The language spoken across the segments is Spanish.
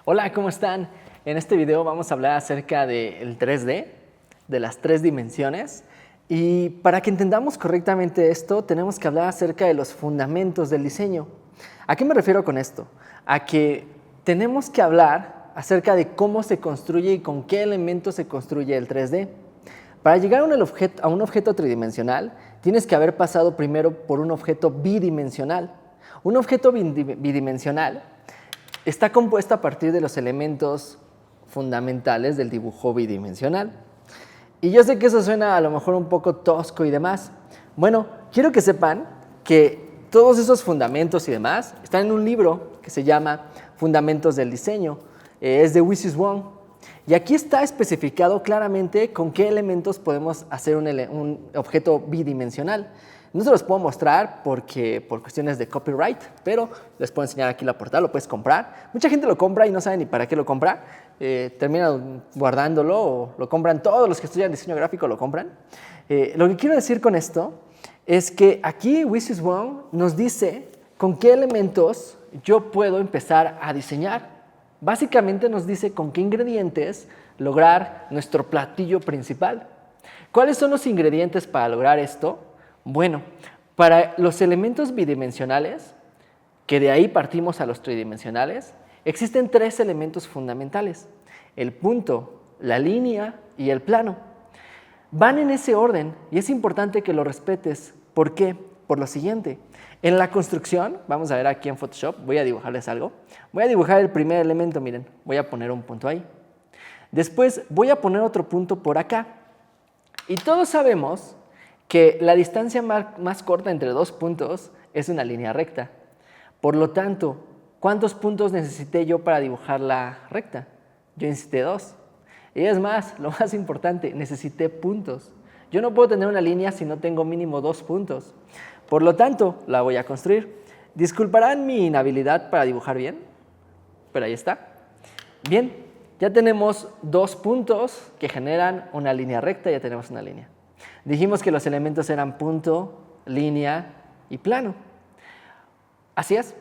Hola, ¿cómo están? En este video vamos a hablar acerca del 3D, de las tres dimensiones. Y para que entendamos correctamente esto, tenemos que hablar acerca de los fundamentos del diseño. ¿A qué me refiero con esto? A que tenemos que hablar acerca de cómo se construye y con qué elementos se construye el 3D. Para llegar a un objeto tridimensional, tienes que haber pasado primero por un objeto bidimensional. Un objeto bidimensional está compuesto a partir de los elementos fundamentales del dibujo bidimensional. Y yo sé que eso suena a lo mejor un poco tosco y demás. Bueno, quiero que sepan que todos esos fundamentos y demás están en un libro que se llama Fundamentos del Diseño. Es de Wysis Wong. Y aquí está especificado claramente con qué elementos podemos hacer un objeto bidimensional. No se los puedo mostrar por cuestiones de copyright, pero les puedo enseñar aquí la portada, lo puedes comprar. Mucha gente lo compra y no sabe ni para qué lo compra. Terminan guardándolo o lo compran, todos los que estudian diseño gráfico lo compran. Lo que quiero decir con esto es que aquí Wysis Wong nos dice con qué elementos yo puedo empezar a diseñar. Básicamente nos dice con qué ingredientes lograr nuestro platillo principal. ¿Cuáles son los ingredientes para lograr esto? Bueno, para los elementos bidimensionales, que de ahí partimos a los tridimensionales, existen tres elementos fundamentales: el punto, la línea y el plano. Van en ese orden y es importante que lo respetes. ¿Por qué? Por lo siguiente. En la construcción, vamos a ver aquí en Photoshop, voy a dibujarles algo. Voy a dibujar el primer elemento, miren, voy a poner un punto ahí. Después voy a poner otro punto por acá. Y todos sabemos que la distancia más corta entre dos puntos es una línea recta. Por lo tanto, ¿cuántos puntos necesité yo para dibujar la recta? Yo necesité 2. Y es más, lo más importante, necesité puntos. Yo no puedo tener una línea si no tengo mínimo 2 puntos. Por lo tanto, la voy a construir. Disculparán mi inhabilidad para dibujar bien, pero ahí está. Bien, ya tenemos 2 puntos que generan una línea recta, ya tenemos una línea. Dijimos que los elementos eran punto, línea y plano. Así es.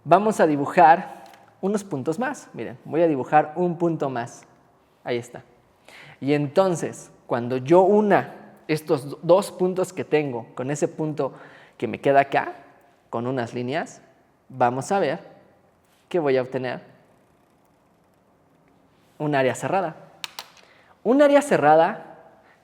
Vamos a dibujar unos puntos más. Miren, voy a dibujar un punto más. Ahí está. Y entonces, cuando yo una estos 2 puntos que tengo con ese punto que me queda acá, con unas líneas, vamos a ver que voy a obtener un área cerrada. Un área cerrada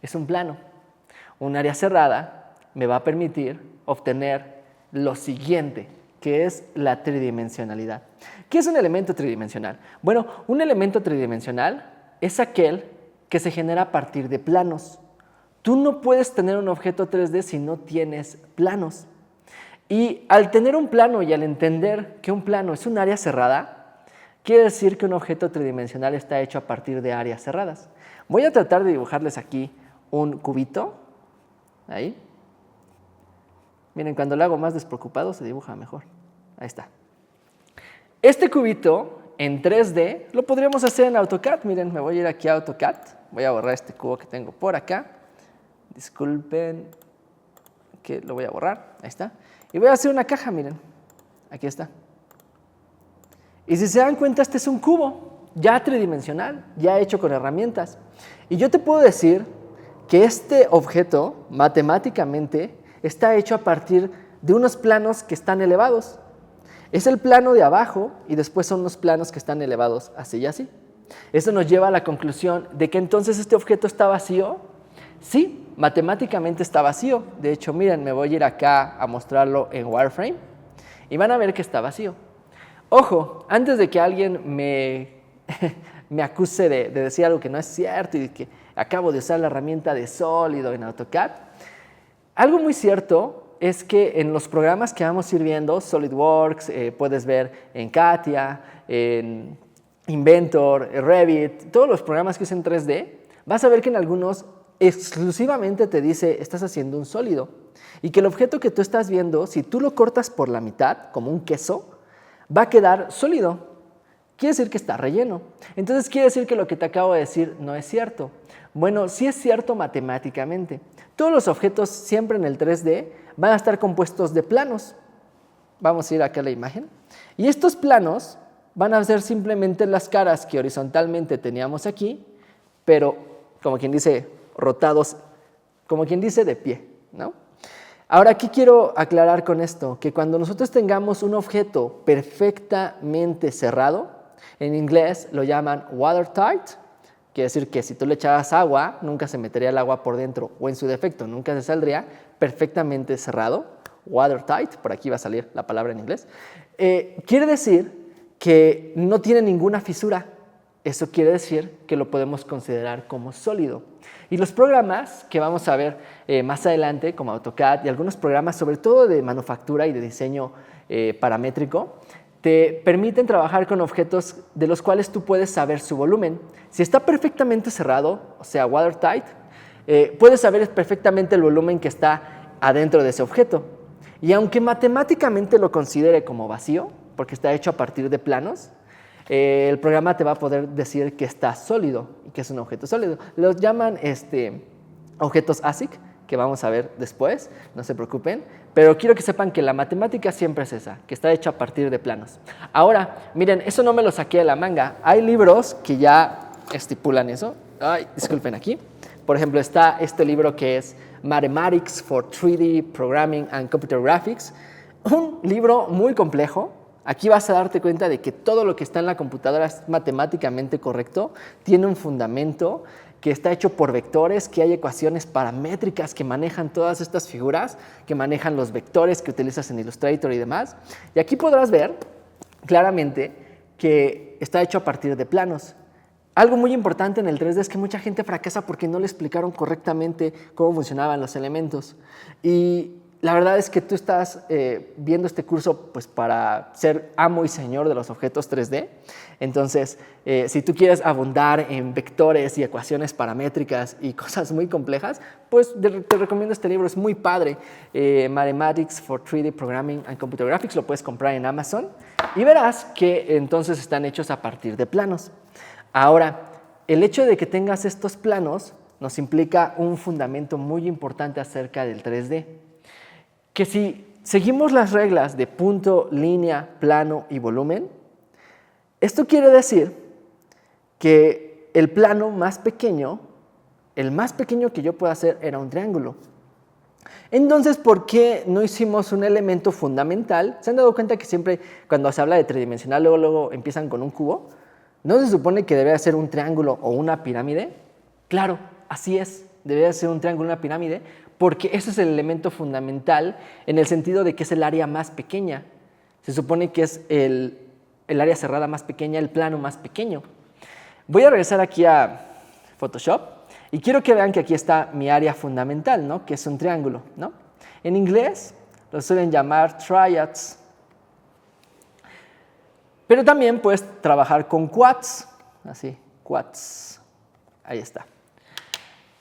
es un plano. Un área cerrada me va a permitir obtener lo siguiente, que es la tridimensionalidad. ¿Qué es un elemento tridimensional? Bueno, un elemento tridimensional es aquel que se genera a partir de planos. Tú no puedes tener un objeto 3D si no tienes planos. Y al tener un plano y al entender que un plano es un área cerrada, quiere decir que un objeto tridimensional está hecho a partir de áreas cerradas. Voy a tratar de dibujarles aquí un cubito. Ahí. Miren, cuando lo hago más despreocupado se dibuja mejor. Ahí está. Este cubito en 3D lo podríamos hacer en AutoCAD. Miren, me voy a ir aquí a AutoCAD. Voy a borrar este cubo que tengo por acá. Disculpen que lo voy a borrar. Ahí está. Y voy a hacer una caja, miren. Aquí está. Y si se dan cuenta, este es un cubo ya tridimensional, ya hecho con herramientas. Y yo te puedo decir que este objeto, matemáticamente, está hecho a partir de unos planos que están elevados. Es el plano de abajo y después son los planos que están elevados así y así. Eso nos lleva a la conclusión de que entonces este objeto está vacío. Sí, matemáticamente está vacío. De hecho, miren, me voy a ir acá a mostrarlo en Wireframe y van a ver que está vacío. Ojo, antes de que alguien me acuse de decir algo que no es cierto y de que acabo de usar la herramienta de sólido en AutoCAD, algo muy cierto es que en los programas que vamos a ir viendo, SolidWorks, puedes ver en CATIA, en Inventor, Revit, todos los programas que usan 3D, vas a ver que en algunos exclusivamente te dice estás haciendo un sólido y que el objeto que tú estás viendo, si tú lo cortas por la mitad, como un queso, va a quedar sólido. Quiere decir que está relleno. Entonces quiere decir que lo que te acabo de decir no es cierto. Bueno, sí es cierto matemáticamente. Todos los objetos siempre en el 3D van a estar compuestos de planos. Vamos a ir acá a la imagen. Y estos planos van a ser simplemente las caras que horizontalmente teníamos aquí, pero como quien dice, rotados, como quien dice, de pie, ¿no? Ahora, ¿qué quiero aclarar con esto? Que cuando nosotros tengamos un objeto perfectamente cerrado, en inglés lo llaman watertight, quiere decir que si tú le echabas agua, nunca se metería el agua por dentro, o en su defecto, nunca se saldría, perfectamente cerrado, watertight, por aquí va a salir la palabra en inglés, quiere decir que no tiene ninguna fisura. Eso quiere decir que lo podemos considerar como sólido. Y los programas que vamos a ver más adelante, como AutoCAD y algunos programas, sobre todo de manufactura y de diseño paramétrico, te permiten trabajar con objetos de los cuales tú puedes saber su volumen. Si está perfectamente cerrado, o sea, watertight, puedes saber perfectamente el volumen que está adentro de ese objeto. Y aunque matemáticamente lo considere como vacío, porque está hecho a partir de planos, el programa te va a poder decir que está sólido y que es un objeto sólido. Los llaman objetos ASIC, que vamos a ver después, no se preocupen, pero quiero que sepan que la matemática siempre es esa, que está hecha a partir de planos. Ahora, miren, eso no me lo saqué de la manga. Hay libros que ya estipulan eso. Ay, disculpen aquí. Por ejemplo, está este libro que es Mathematics for 3D Programming and Computer Graphics, un libro muy complejo. Aquí vas a darte cuenta de que todo lo que está en la computadora es matemáticamente correcto, tiene un fundamento, que está hecho por vectores, que hay ecuaciones paramétricas que manejan todas estas figuras, que manejan los vectores que utilizas en Illustrator y demás. Y aquí podrás ver claramente que está hecho a partir de planos. Algo muy importante en el 3D es que mucha gente fracasa porque no le explicaron correctamente cómo funcionaban los elementos. Y la verdad es que tú estás viendo este curso pues, para ser amo y señor de los objetos 3D. Entonces, si tú quieres abundar en vectores y ecuaciones paramétricas y cosas muy complejas, pues te recomiendo este libro, es muy padre. Mathematics for 3D Programming and Computer Graphics, lo puedes comprar en Amazon y verás que entonces están hechos a partir de planos. Ahora, el hecho de que tengas estos planos nos implica un fundamento muy importante acerca del 3D. Que si seguimos las reglas de punto, línea, plano y volumen, esto quiere decir que el plano más pequeño, el más pequeño que yo pueda hacer era un triángulo. Entonces, ¿por qué no hicimos un elemento fundamental? ¿Se han dado cuenta que siempre cuando se habla de tridimensional luego empiezan con un cubo? ¿No se supone que debe ser un triángulo o una pirámide? Claro, así es, debe ser un triángulo o una pirámide, porque ese es el elemento fundamental en el sentido de que es el área más pequeña. Se supone que es el área cerrada más pequeña, el plano más pequeño. Voy a regresar aquí a Photoshop y quiero que vean que aquí está mi área fundamental, ¿no? Que es un triángulo, ¿no? En inglés lo suelen llamar triads. Pero también puedes trabajar con quads, así, quads. Ahí está.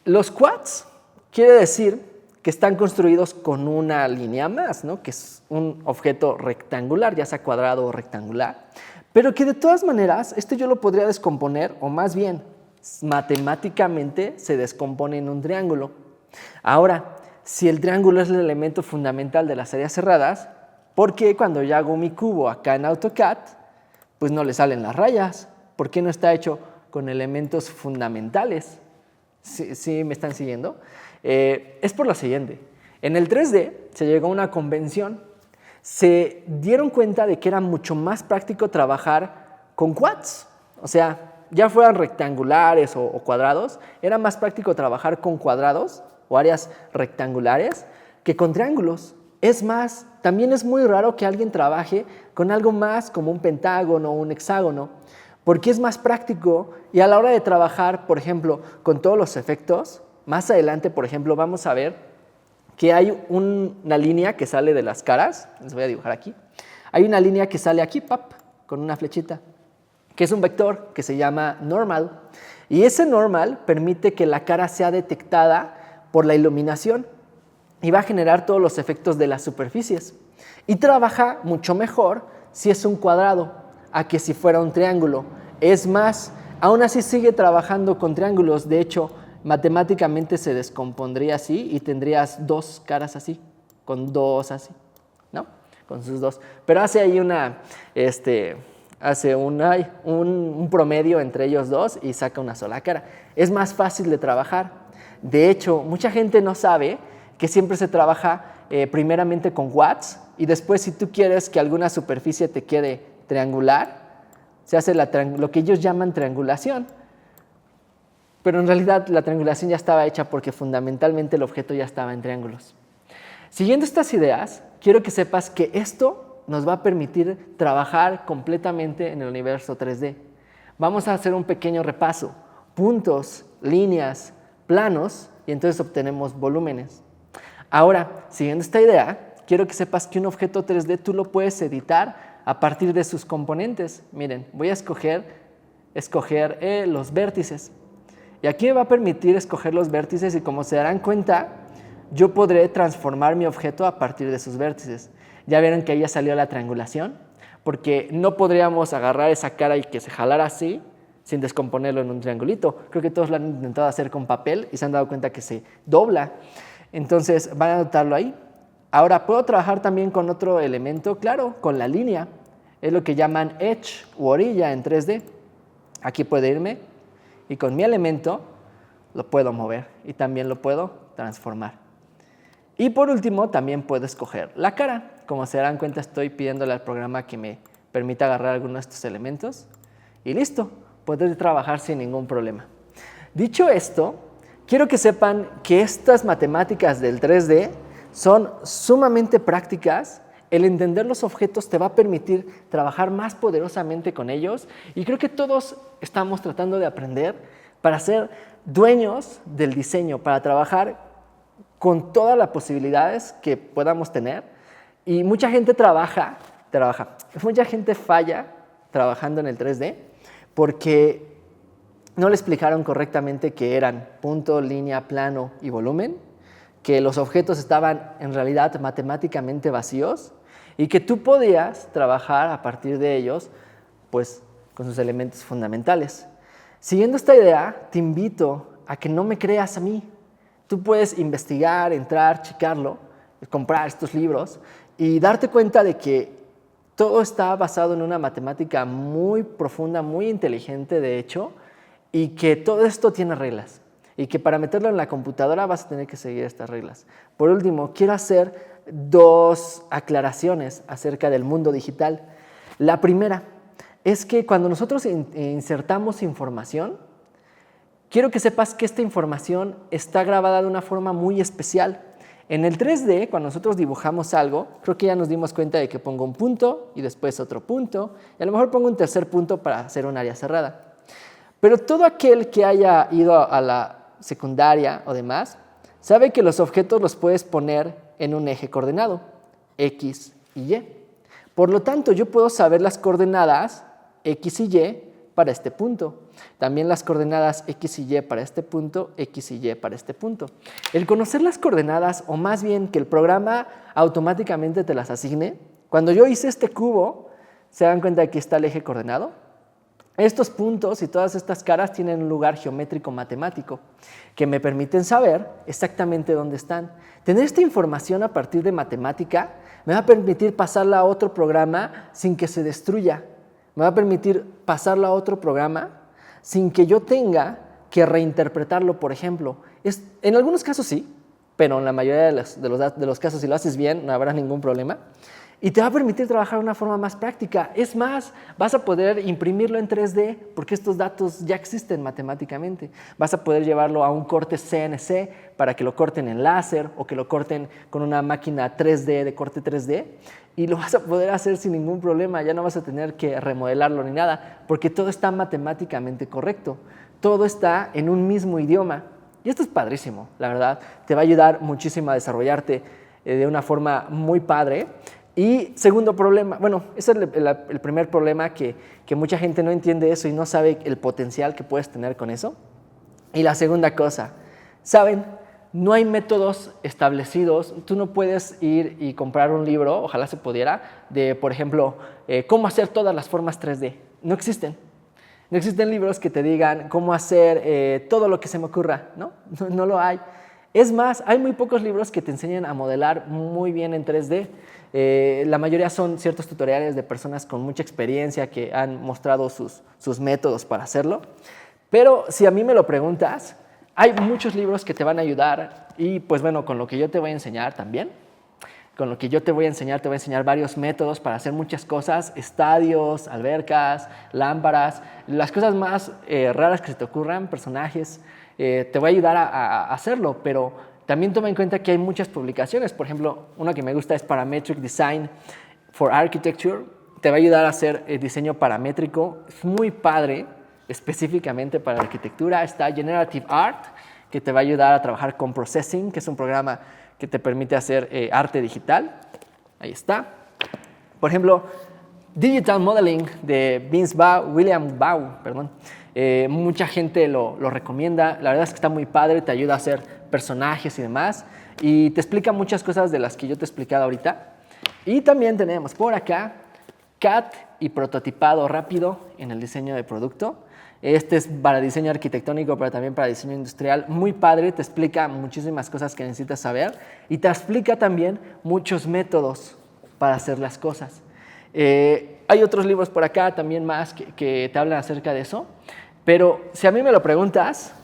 Los quads quiere decir que están construidos con una línea más, ¿no? Que es un objeto rectangular, ya sea cuadrado o rectangular, pero que de todas maneras, yo lo podría descomponer, o más bien, matemáticamente se descompone en un triángulo. Ahora, si el triángulo es el elemento fundamental de las áreas cerradas, ¿por qué cuando yo hago mi cubo acá en AutoCAD, pues no le salen las rayas? ¿Por qué no está hecho con elementos fundamentales? ¿Sí me están siguiendo? Es por lo siguiente. En el 3D se llegó a una convención. Se dieron cuenta de que era mucho más práctico trabajar con quads. O sea, ya fueran rectangulares o cuadrados, era más práctico trabajar con cuadrados o áreas rectangulares que con triángulos. Es más, también es muy raro que alguien trabaje con algo más como un pentágono o un hexágono, porque es más práctico y a la hora de trabajar, por ejemplo, con todos los efectos, más adelante, por ejemplo, vamos a ver que hay una línea que sale de las caras, les voy a dibujar aquí, hay una línea que sale aquí, con una flechita, que es un vector que se llama normal, y ese normal permite que la cara sea detectada por la iluminación y va a generar todos los efectos de las superficies, y trabaja mucho mejor si es un cuadrado a que si fuera un triángulo. Es más, aún así sigue trabajando con triángulos, de hecho, matemáticamente se descompondría así y tendrías dos caras así, con dos así, ¿no? Con sus dos. Pero hace ahí hace un promedio entre ellos dos y saca una sola cara. Es más fácil de trabajar. De hecho, mucha gente no sabe que siempre se trabaja primeramente con watts y después, si tú quieres que alguna superficie te quede triangular, se hace lo que ellos llaman triangulación. Pero en realidad la triangulación ya estaba hecha porque fundamentalmente el objeto ya estaba en triángulos. Siguiendo estas ideas, quiero que sepas que esto nos va a permitir trabajar completamente en el universo 3D. Vamos a hacer un pequeño repaso. Puntos, líneas, planos, y entonces obtenemos volúmenes. Ahora, siguiendo esta idea, quiero que sepas que un objeto 3D tú lo puedes editar a partir de sus componentes. Miren, voy a escoger los vértices. Y aquí me va a permitir escoger los vértices y, como se darán cuenta, yo podré transformar mi objeto a partir de sus vértices. Ya vieron que ahí ya salió la triangulación, porque no podríamos agarrar esa cara y que se jalara así sin descomponerlo en un triangulito. Creo que todos lo han intentado hacer con papel y se han dado cuenta que se dobla. Entonces van a notarlo ahí. Ahora puedo trabajar también con otro elemento, claro, con la línea. Es lo que llaman edge u orilla en 3D. Aquí puedo irme y con mi elemento lo puedo mover y también lo puedo transformar. Y por último, también puedo escoger la cara. Como se darán cuenta, estoy pidiéndole al programa que me permita agarrar alguno de estos elementos y listo, poder trabajar sin ningún problema. Dicho esto, quiero que sepan que estas matemáticas del 3D son sumamente prácticas. El entender los objetos te va a permitir trabajar más poderosamente con ellos y creo que todos estamos tratando de aprender para ser dueños del diseño, para trabajar con todas las posibilidades que podamos tener. Y mucha gente mucha gente falla trabajando en el 3D porque no le explicaron correctamente que eran punto, línea, plano y volumen, que los objetos estaban en realidad matemáticamente vacíos y que tú podías trabajar a partir de ellos, pues, con sus elementos fundamentales. Siguiendo esta idea, te invito a que no me creas a mí. Tú puedes investigar, entrar, checarlo, comprar estos libros y darte cuenta de que todo está basado en una matemática muy profunda, muy inteligente, de hecho, y que todo esto tiene reglas y que para meterlo en la computadora vas a tener que seguir estas reglas. Por último, quiero hacer dos aclaraciones acerca del mundo digital. La primera es que cuando nosotros insertamos información, quiero que sepas que esta información está grabada de una forma muy especial. En el 3D, cuando nosotros dibujamos algo, creo que ya nos dimos cuenta de que pongo un punto y después otro punto, y a lo mejor pongo un tercer punto para hacer un área cerrada. Pero todo aquel que haya ido a la secundaria o demás, sabe que los objetos los puedes poner en un eje coordenado, X y Y. Por lo tanto, yo puedo saber las coordenadas X y Y para este punto. También las coordenadas X y Y para este punto, X y Y para este punto. El conocer las coordenadas, o más bien que el programa automáticamente te las asigne, cuando yo hice este cubo, se dan cuenta de que está el eje coordenado. Estos puntos y todas estas caras tienen un lugar geométrico matemático que me permiten saber exactamente dónde están. Tener esta información a partir de matemática me va a permitir pasarla a otro programa sin que se destruya. Me va a permitir pasarlo a otro programa sin que yo tenga que reinterpretarlo, por ejemplo. En algunos casos sí, pero en la mayoría de los casos, si lo haces bien, no habrá ningún problema. Y te va a permitir trabajar de una forma más práctica. Es más, vas a poder imprimirlo en 3D porque estos datos ya existen matemáticamente. Vas a poder llevarlo a un corte CNC para que lo corten en láser o que lo corten con una máquina 3D de corte 3D y lo vas a poder hacer sin ningún problema. Ya no vas a tener que remodelarlo ni nada porque todo está matemáticamente correcto. Todo está en un mismo idioma. Y esto es padrísimo, la verdad. Te va a ayudar muchísimo a desarrollarte de una forma muy padre. Y segundo problema, bueno, ese es el primer problema, que mucha gente no entiende eso y no sabe el potencial que puedes tener con eso. Y la segunda cosa, ¿saben? No hay métodos establecidos. Tú no puedes ir y comprar un libro, ojalá se pudiera, de, por ejemplo, cómo hacer todas las formas 3D. No existen. No existen libros que te digan cómo hacer todo lo que se me ocurra, ¿no? No lo hay. Es más, hay muy pocos libros que te enseñan a modelar muy bien en 3D. La mayoría son ciertos tutoriales de personas con mucha experiencia que han mostrado sus métodos para hacerlo. Pero si a mí me lo preguntas, hay muchos libros que te van a ayudar y pues bueno, con lo que yo te voy a enseñar también. Con lo que yo te voy a enseñar varios métodos para hacer muchas cosas, estadios, albercas, lámparas, las cosas más raras que se te ocurran, personajes. Te voy a ayudar a hacerlo, pero también toma en cuenta que hay muchas publicaciones. Por ejemplo, una que me gusta es Parametric Design for Architecture. Te va a ayudar a hacer diseño paramétrico. Es muy padre, específicamente para arquitectura. Está Generative Art, que te va a ayudar a trabajar con Processing, que es un programa que te permite hacer arte digital. Ahí está. Por ejemplo, Digital Modeling de William Bau. Mucha gente lo recomienda. La verdad es que está muy padre, te ayuda a hacer personajes y demás. Y te explica muchas cosas de las que yo te he explicado ahorita. Y también tenemos por acá CAD y prototipado rápido en el diseño de producto. Este es para diseño arquitectónico, pero también para diseño industrial. Muy padre, te explica muchísimas cosas que necesitas saber y te explica también muchos métodos para hacer las cosas. Hay otros libros por acá también más que te hablan acerca de eso, pero si a mí me lo preguntas,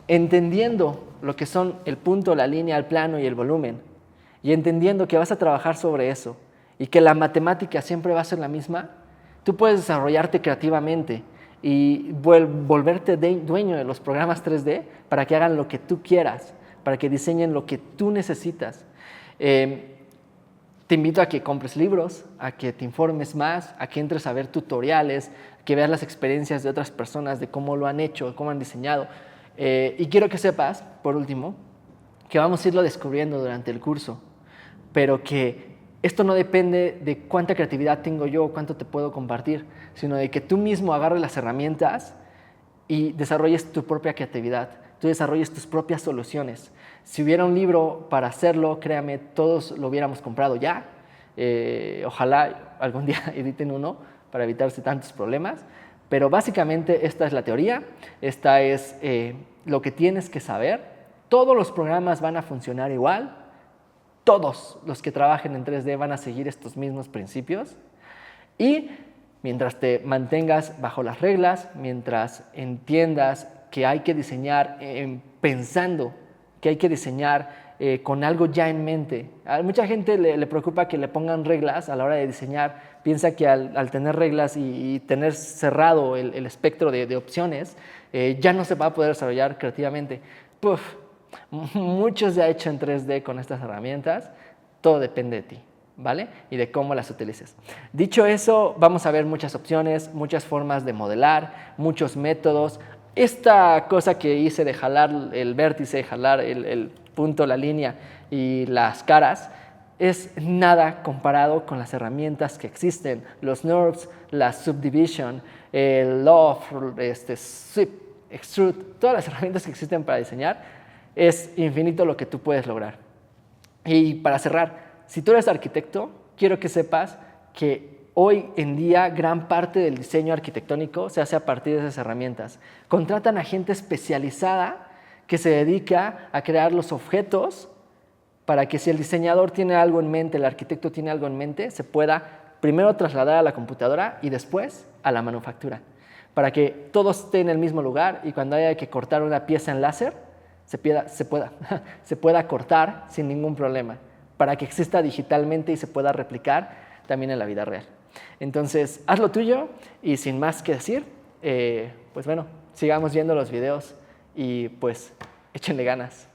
entendiendo lo que son el punto, la línea, el plano y el volumen, y entendiendo que vas a trabajar sobre eso y que la matemática siempre va a ser la misma, tú puedes desarrollarte creativamente y volverte dueño de los programas 3D para que hagan lo que tú quieras, para que diseñen lo que tú necesitas. Te invito a que compres libros, a que te informes más, a que entres a ver tutoriales, que veas las experiencias de otras personas, de cómo lo han hecho, cómo han diseñado. Y quiero que sepas, por último, que vamos a irlo descubriendo durante el curso, pero que esto no depende de cuánta creatividad tengo yo o cuánto te puedo compartir, sino de que tú mismo agarres las herramientas y desarrolles tu propia creatividad, tú desarrolles tus propias soluciones. Si hubiera un libro para hacerlo, créame, todos lo hubiéramos comprado ya. Ojalá algún día editen uno para evitarse tantos problemas, pero básicamente esta es la teoría, esta es lo que tienes que saber. Todos los programas van a funcionar igual. Todos los que trabajen en 3D van a seguir estos mismos principios y mientras te mantengas bajo las reglas, mientras entiendas que hay que diseñar pensando, que hay que diseñar con algo ya en mente. A mucha gente le preocupa que le pongan reglas a la hora de diseñar, piensa que al tener reglas y tener cerrado el espectro de opciones, ya no se va a poder desarrollar creativamente. Mucho se ha hecho en 3D con estas herramientas, todo depende de ti, ¿vale? Y de cómo las utilices. Dicho eso, vamos a ver muchas opciones, muchas formas de modelar, muchos métodos. Esta cosa que hice de jalar el vértice, jalar el punto, la línea y las caras, es nada comparado con las herramientas que existen, los NURBS, la Subdivision, el LOF, Sweep, Extrude, todas las herramientas que existen para diseñar. Es infinito lo que tú puedes lograr. Y para cerrar, si tú eres arquitecto, quiero que sepas que hoy en día gran parte del diseño arquitectónico se hace a partir de esas herramientas. Contratan a gente especializada que se dedica a crear los objetos para que si el diseñador tiene algo en mente, el arquitecto tiene algo en mente, se pueda primero trasladar a la computadora y después a la manufactura, para que todo esté en el mismo lugar y cuando haya que cortar una pieza en láser, se pueda cortar sin ningún problema, para que exista digitalmente y se pueda replicar también en la vida real. Entonces, haz lo tuyo y sin más que decir, pues bueno, sigamos viendo los videos y pues échenle ganas.